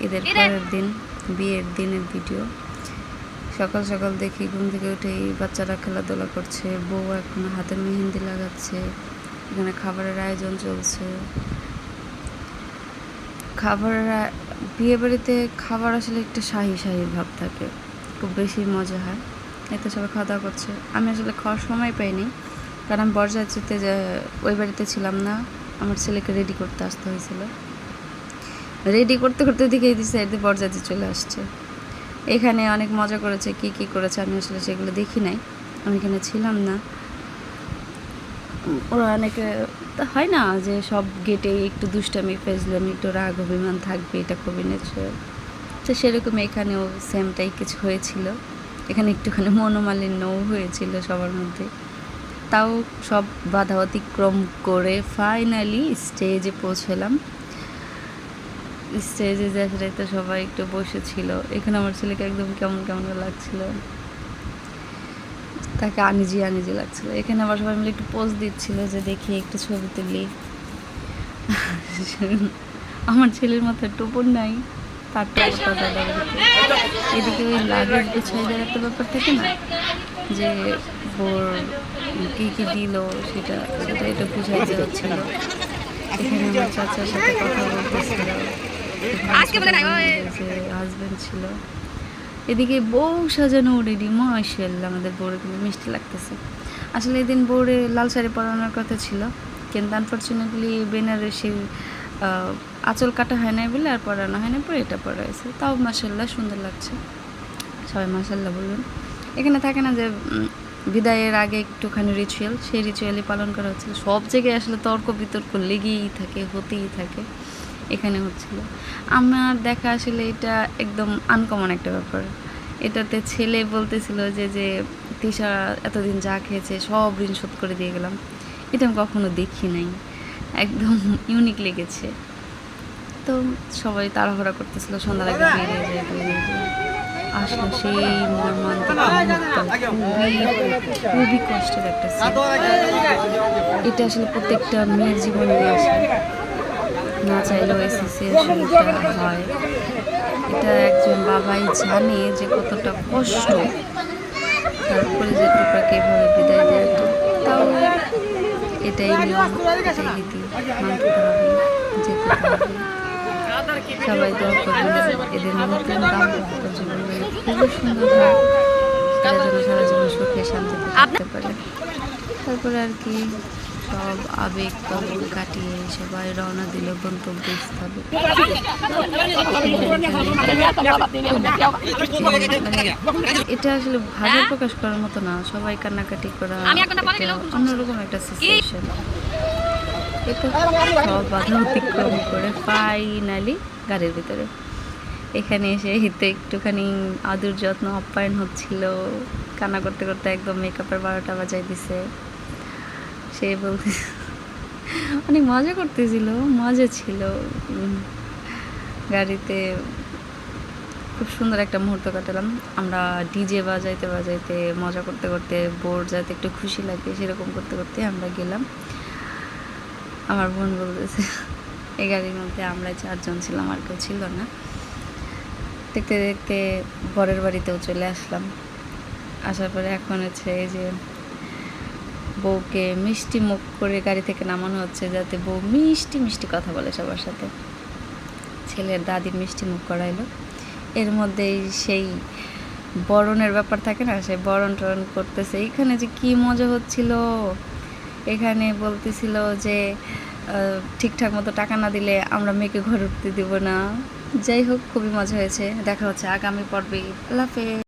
ঈদের পরের দিন বিয়ের দিনের ভিডিও। সকাল সকাল দেখি ঘুম থেকে উঠেই বাচ্চারা খেলাধুলা করছে, বউ এখন হাতে মেহেন্দি লাগাচ্ছে, এখানে খাবারের আয়োজন চলছে। বিয়ে বাড়িতে খাবার আসলে একটু শাহি শাহি ভাব থাকে, খুব বেশি মজা হয়। এতে সবাই খাওয়া দাওয়া করছে। আমি আসলে খাওয়ার সময় পাইনি, কারণ আমি বরযাত্রীতে ওই বাড়িতে ছিলাম না, আমার ছেলেকে রেডি করতে আসতে হয়েছিল। রেডি করতে করতে দিকে দিচ্ছে এতে বরযাত্রী চলে আসছে। এখানে অনেক মজা করেছে, কি কি করেছে আমি আসলে সেগুলো দেখি নাই, আমি এখানে ছিলাম না। ওরা অনেকে হয় না যে সব গেটে একটু দুষ্টামি ফেজলামি একটু রাগ অভিমান থাকবে, এটা খুবই ন্যাচারাল। তো সেরকম এখানেও সেমটাই কিছু হয়েছিল। এখানে একটুখানি মনোমালিন্যও হয়েছিল সবার মধ্যে। তাও সব বাধা অতিক্রম করে ফাইনালি স্টেজে পৌঁছলাম। স্টেজে যাই তো সবাই একটু বসেছিল। এখানে আমার ছেলেকে একদম কেমন কেমন লাগছিল, তাকে আনিজি আনিজি লাগছিল। এখানে আবার সবাই মিলে একটু পোজ দিচ্ছিল যে দেখি একটু ছবি তুলি। আমার ছেলের মাথায় টোপর নাই, তার টোপরটা দাদা। এদিকে ওই লাগেজ গুছাই দেওয়ার একটা ব্যাপার থাকে না, যে বোর কী কী দিল সেটা এটা বুঝাই দেওয়া ছিল। এখানে আমার চাচার সাথে কথা বলতেছিল, হাজব্যান্ড ছিল। এদিকে বউ সাজানো রেডি, মাশাআল্লাহ আমাদের বউরে কিন্তু মিষ্টি লাগতেছে। আসলে এদিন বউরে লাল শাড়ি পরানোর কথা ছিল, কিন্তু আনফর্চুনেটলি বেনারসির আঁচল কাটা হয় নাই বলে আর পরানো হয় না, পরে এটা পরা হয়েছে। তাও মাশাআল্লাহ সুন্দর লাগছে, সবাই মাশাআল্লাহ বলবেন। এখানে থাকে না যে বিদায়ের আগে একটুখানি রিচুয়াল, সেই রিচুয়ালই পালন করা হচ্ছিল। সব জায়গায় আসলে তর্ক বিতর্ক লেগেই থাকে, হতেই থাকে, এখানে হচ্ছিল। আমার দেখা আসলে এটা একদম আনকমন একটা ব্যাপার। এটাতে ছেলে বলতেছিল যে তিশা এতদিন যা খেয়েছে সব ঋণ শোধ করে দিয়ে গেলাম। এটা আমি কখনো দেখি নাই, একদম ইউনিক লেগেছে। তো সবাই তাড়াহুড়া করতেছিল, সন্ধ্যার আগে বেরিয়ে যায়। আসলে সেই মর্মান্তিক খুবই কষ্টের একটা সিন। এটা আসলে প্রত্যেকটা মেয়ের জীবনে আসে, না চাইলেও এসেছে হয়। এটা একজন বাবাই জানে যে কতটা কষ্ট, তারপরে যে টুকরাকে এভাবে বিদায় দেয়। তাও এটাই নিয়ম, এটাই রীতি, মানতে হবে, যেতে হবে। সবাই দোয়া করবেন এদের নতুন দাম্পত্য জীবন খুবই সুন্দর হয়, সেটা যেন সারা জীবন সুখে শান্তিতে থাকতে পারে। তারপরে আর কি সব আবেগ কবল কাটিয়ে সবাই রওনা দিল গন্তব্যস্থলে। এটা আসলে ভাষা প্রকাশ করার মতো না, সবাই কান্নাকাটি করা অন্যরকম একটা সিচুয়েশন। এটা সব বাধা অতিক্রম করে ফাইনালি গাড়ির ভিতরে। এখানে এসে হিতে একটুখানি আদর যত্ন আপ্যায়ন হচ্ছিল, কান্না করতে করতে একদম মেকআপের 12টা বাজাই দিছে। সে বলতে অনেক মজা করতেছিল, মজা ছিল। গাড়িতে খুব সুন্দর একটা মুহূর্ত কাটালাম আমরা, ডিজে বাজাইতে বাজাইতে মজা করতে করতে, বোর যাতে একটু খুশি লাগে সেরকম করতে করতে আমরা গেলাম। আমার বোন বলতেছে এই গাড়ির মধ্যে আমরা 4 জন ছিলাম, আর কেউ ছিল না। দেখতে দেখতে বরের বাড়িতেও চলে আসলাম। আসার পরে এখন হচ্ছে এই যে বউকে মিষ্টি মুখ করে গাড়ি থেকে নামানো হচ্ছে, যাতে বউ মিষ্টি মিষ্টি কথা বলে সবার সাথে। ছেলের দাদির মিষ্টি মুখ করাইলো। এর মধ্যেই সেই বরণের ব্যাপার থাকে না, সে বরণ টরণ করতেছে। এখানে যে কি মজা হচ্ছিল, এখানে বলতেছিল যে ঠিকঠাক মতো টাকা না দিলে আমরা মেয়েকে ঘরে উঠতে দিব না। যাই হোক, খুবই মজা হয়েছে। দেখা হচ্ছে আগামী পর্বে। আল্লাহ হাফেজ।